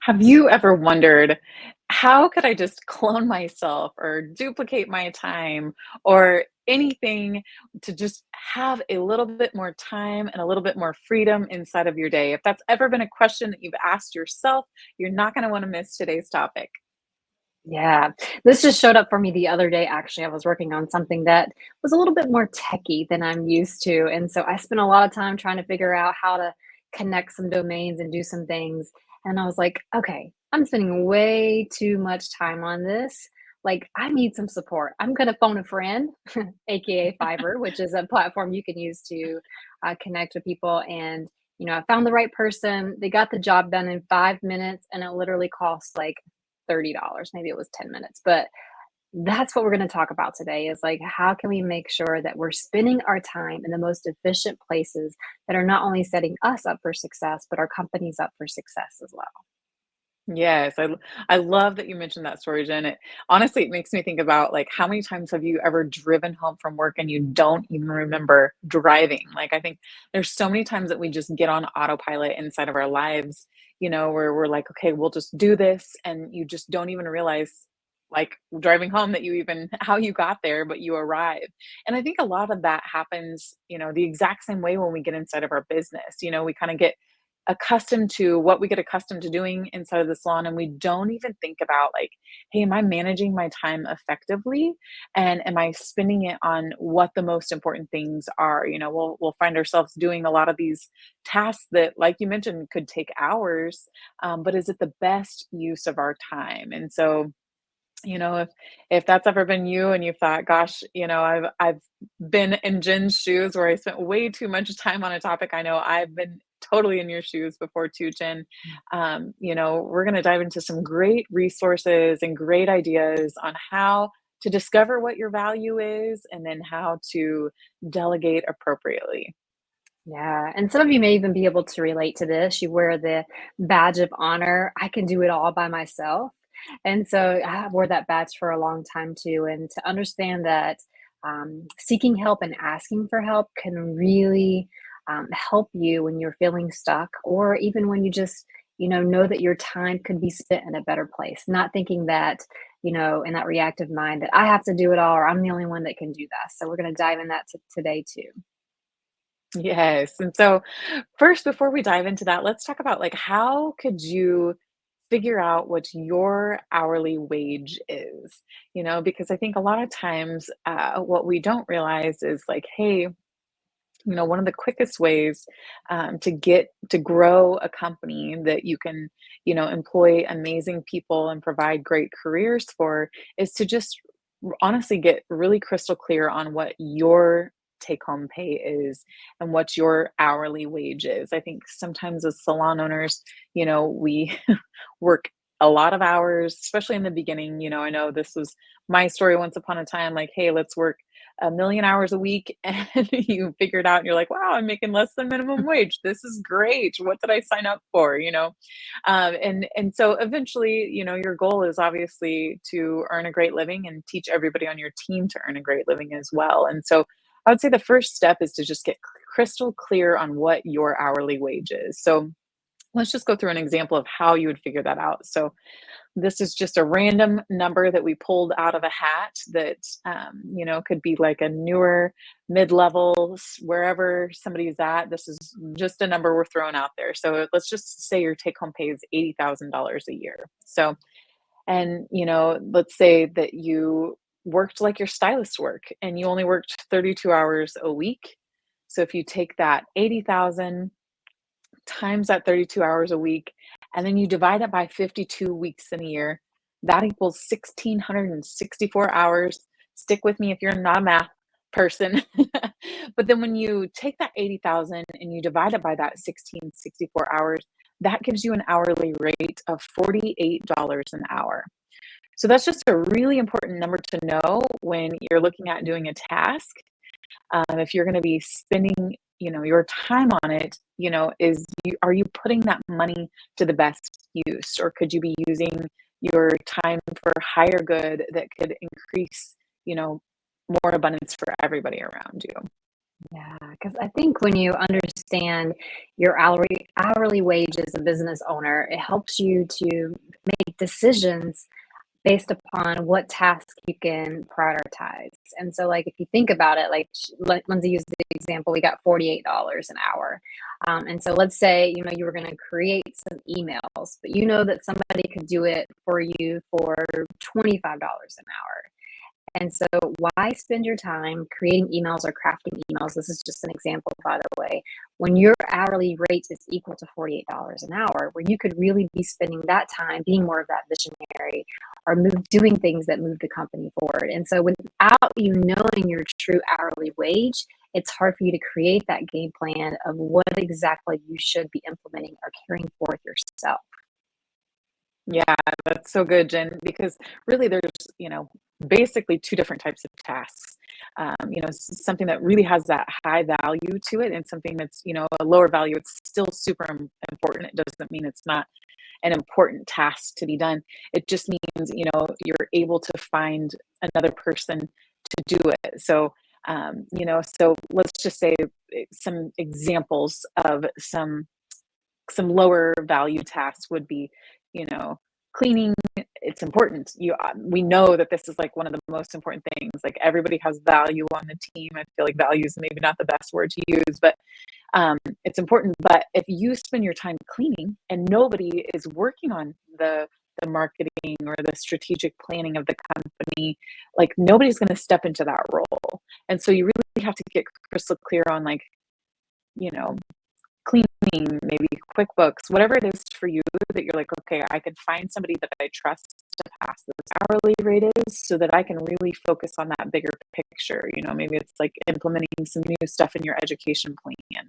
Have you ever wondered, how could I just clone myself or duplicate my time or anything to just have a little bit more time and a little bit more freedom inside of your day? If that's ever been a question that you've asked yourself, you're not going to want to miss today's topic. Yeah, this just showed up for me the other day. Actually, I was working on something that was a little bit more techy than I'm used to. And so I spent a lot of time trying to figure out how to connect some domains and do some things. And I was like, okay, I'm spending way too much time on this. Like, I need some support. I'm going to phone a friend, AKA Fiverr, which is a platform you can use to connect with people. And, I found the right person. They got the job done in 5 minutes, and it literally cost like $30. Maybe it was 10 minutes. But that's what we're going to talk about today is like, how can we make sure that we're spending our time in the most efficient places that are not only setting us up for success, but our companies up for success as well? Yes, I love that you mentioned that story, Jen. Honestly, it makes me think about like how many times have you ever driven home from work and you don't even remember driving? Like I think there's so many times that we just get on autopilot inside of our lives, where we're like, okay, we'll just do this, and you just don't even realize like driving home that you even how you got there, but you arrive. And I think a lot of that happens, the exact same way when we get inside of our business. We kind of get accustomed to what we get accustomed to doing inside of the salon, and we don't even think about like, hey, am I managing my time effectively, and am I spending it on what the most important things are? We'll find ourselves doing a lot of these tasks that, like you mentioned, could take hours, but is it the best use of our time? And so, if that's ever been you and you thought, gosh, I've been in Jen's shoes where I spent way too much time on a topic. I know I've been totally in your shoes before too, Jen. We're going to dive into some great resources and great ideas on how to discover what your value is and then how to delegate appropriately. Yeah. And some of you may even be able to relate to this. You wear the badge of honor. I can do it all by myself. And so I wore that badge for a long time too. And to understand that seeking help and asking for help can really help you when you're feeling stuck, or even when you just, know that your time could be spent in a better place, not thinking that, in that reactive mind that I have to do it all or I'm the only one that can do that. So we're going to dive in that today too. Yes. And so first, before we dive into that, let's talk about like how could you figure out what your hourly wage is, because I think a lot of times what we don't realize is like, hey, one of the quickest ways to get to grow a company that you can, employ amazing people and provide great careers for is to just honestly get really crystal clear on what your take home pay is and what your hourly wage is. I think sometimes as salon owners, we work a lot of hours, especially in the beginning. I know this was my story once upon a time, like, hey, let's work a million hours a week, and you figure it out and you're like, wow, I'm making less than minimum wage. This is great. What did I sign up for? And so eventually, your goal is obviously to earn a great living and teach everybody on your team to earn a great living as well. And so I would say the first step is to just get crystal clear on what your hourly wage is. So let's just go through an example of how you would figure that out. So this is just a random number that we pulled out of a hat that, could be like a newer mid-level, wherever somebody's at. This is just a number we're throwing out there. So let's just say your take home pay is $80,000 a year. So, and, let's say that you worked like your stylist work and you only worked 32 hours a week. So if you take that 80,000 times that 32 hours a week, and then you divide it by 52 weeks in a year, that equals 1,664 hours. Stick with me if you're not a math person. But then when you take that 80,000 and you divide it by that 1,664 hours, that gives you an hourly rate of $48 an hour. So that's just a really important number to know when you're looking at doing a task. If you're going to be spending, your time on it, are you putting that money to the best use, or could you be using your time for higher good that could increase, more abundance for everybody around you? Yeah, because I think when you understand your hourly wage as a business owner, it helps you to make decisions based upon what tasks you can prioritize. And so, like, if you think about it, like Lindsay used the example, we got $48 an hour. And so, let's say, you were going to create some emails, but you know that somebody could do it for you for $25 an hour. And so, why spend your time creating emails or crafting emails? This is just an example, by the way, when your hourly rate is equal to $48 an hour, where you could really be spending that time being more of that visionary or doing things that move the company forward. And so, without you knowing your true hourly wage, it's hard for you to create that game plan of what exactly you should be implementing or carrying forth yourself. Yeah, that's so good, Jen, because really there's, basically two different types of tasks. Something that really has that high value to it and something that's, a lower value. It's still super important. It doesn't mean it's not an important task to be done. It just means, you're able to find another person to do it. So let's just say some examples of some lower value tasks would be, you know, cleaning. It's important. We know that this is like one of the most important things. Like everybody has value on the team. I feel like value is maybe not the best word to use, but it's important. But if you spend your time cleaning and nobody is working on the marketing or the strategic planning of the company, like nobody's going to step into that role. And so you really have to get crystal clear on like, you know, cleaning, maybe QuickBooks, whatever it is for you that you're like, okay, I can find somebody that I trust to pass this hourly rate is so that I can really focus on that bigger picture. Maybe it's like implementing some new stuff in your education plan.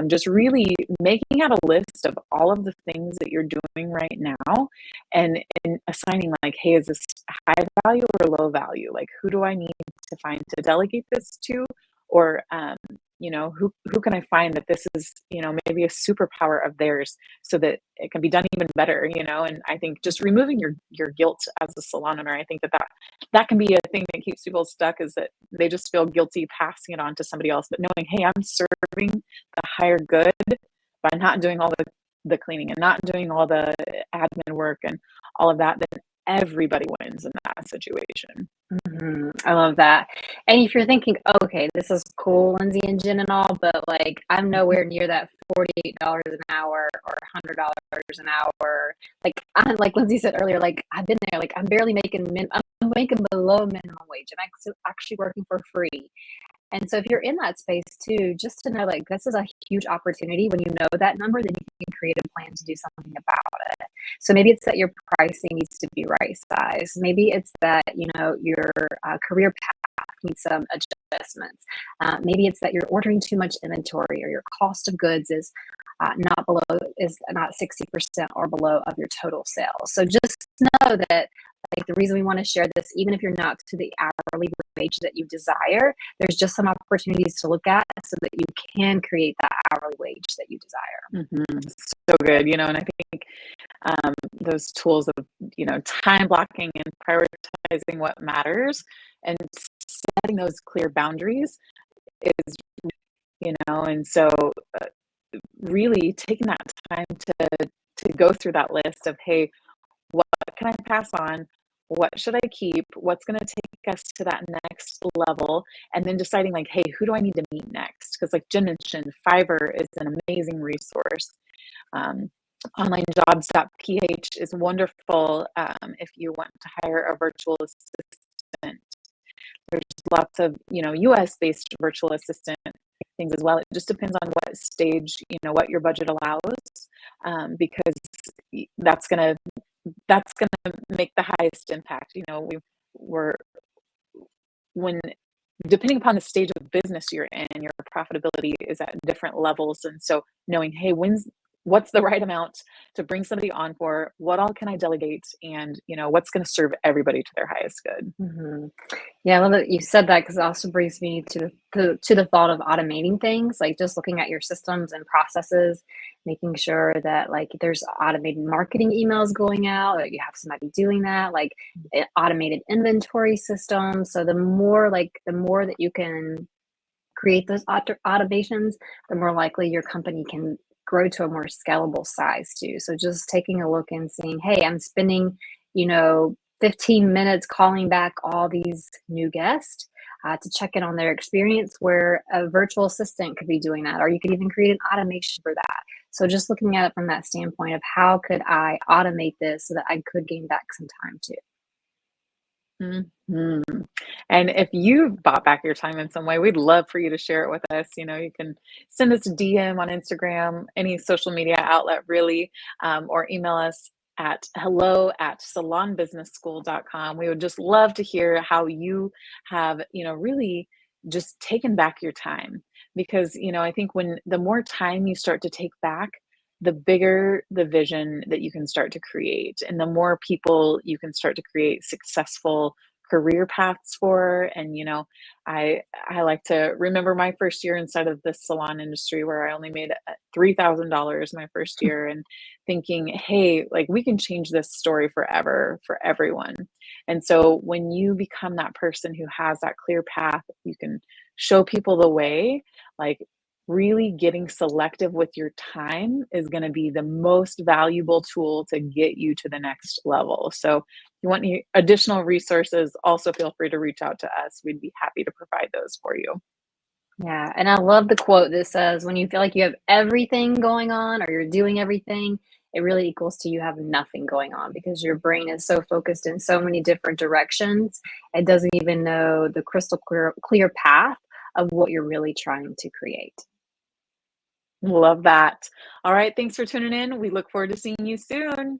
Just really making out a list of all of the things that you're doing right now and assigning like, hey, is this high value or low value? Like, who do I need to find to delegate this to? Or who can I find that this is, maybe a superpower of theirs so that it can be done even better, and I think just removing your guilt as a salon owner, I think that can be a thing that keeps people stuck, is that they just feel guilty passing it on to somebody else, but knowing, hey, I'm serving the higher good by not doing all the cleaning and not doing all the admin work and all of that, then everybody wins in that situation. I love that. And if you're thinking, okay, this is cool, Lindsay and Jen and all, but like I'm nowhere near that $48 an hour or $100 an hour. Like Lindsay said earlier, like I've been there, like I'm barely I'm making below minimum wage. I'm actually working for free. And so if you're in that space too, just to know like this is a huge opportunity. When you know that number, then you can create a plan to do something about it. So maybe it's that your pricing needs to be right size. Maybe it's that, your career path needs some adjustments. Maybe it's that you're ordering too much inventory or your cost of goods is not 60% or below of your total sales. So just know that like the reason we want to share this, even if you're not to the hourly wage that you desire, there's just some opportunities to look at so that you can create that hourly wage that you desire. So good, and I think those tools of time blocking and prioritizing what matters and setting those clear boundaries is, and so really taking that time to go through that list of, hey, what can I pass on? What should I keep? What's going to take us to that next level? And then deciding like, hey, who do I need to meet next? Because like Jen mentioned, Fiverr is an amazing resource. Onlinejobs.ph is wonderful if you want to hire a virtual assistant. There's lots of, US based virtual assistant things as well. It just depends on what stage, what your budget allows, because that's going to make the highest impact. We're when depending upon the stage of business you're in, your profitability is at different levels. And so knowing, hey, what's the right amount to bring somebody on for, what all can I delegate, and what's going to serve everybody to their highest good. Yeah, I love that you said that because it also brings me to the thought of automating things, like just looking at your systems and processes, making sure that like there's automated marketing emails going out, that you have somebody doing that, like automated inventory systems. So the more that you can create those automations, the more likely your company can grow to a more scalable size too. So just taking a look and seeing, hey, I'm spending, 15 minutes calling back all these new guests to check in on their experience, where a virtual assistant could be doing that, or you could even create an automation for that. So just looking at it from that standpoint of how could I automate this so that I could gain back some time too. Mhm. And if you've bought back your time in some way, we'd love for you to share it with us. You can send us a DM on Instagram, any social media outlet, really, or email us at hello@salonbusinessschool.com. We would just love to hear how you have, really just taken back your time. Because, I think when the more time you start to take back, the bigger the vision that you can start to create, and the more people you can start to create successful career paths for. And I like to remember my first year inside of the salon industry, where I only made $3,000 my first year, and thinking, hey, like, we can change this story forever for everyone. And so when you become that person who has that clear path, you can show people the way. Like, really getting selective with your time is going to be the most valuable tool to get you to the next level. So, if you want any additional resources, also feel free to reach out to us. We'd be happy to provide those for you. Yeah, and I love the quote that says, when you feel like you have everything going on or you're doing everything, it really equals to you have nothing going on, because your brain is so focused in so many different directions, it doesn't even know the crystal clear path of what you're really trying to create. Love that. All right. Thanks for tuning in. We look forward to seeing you soon.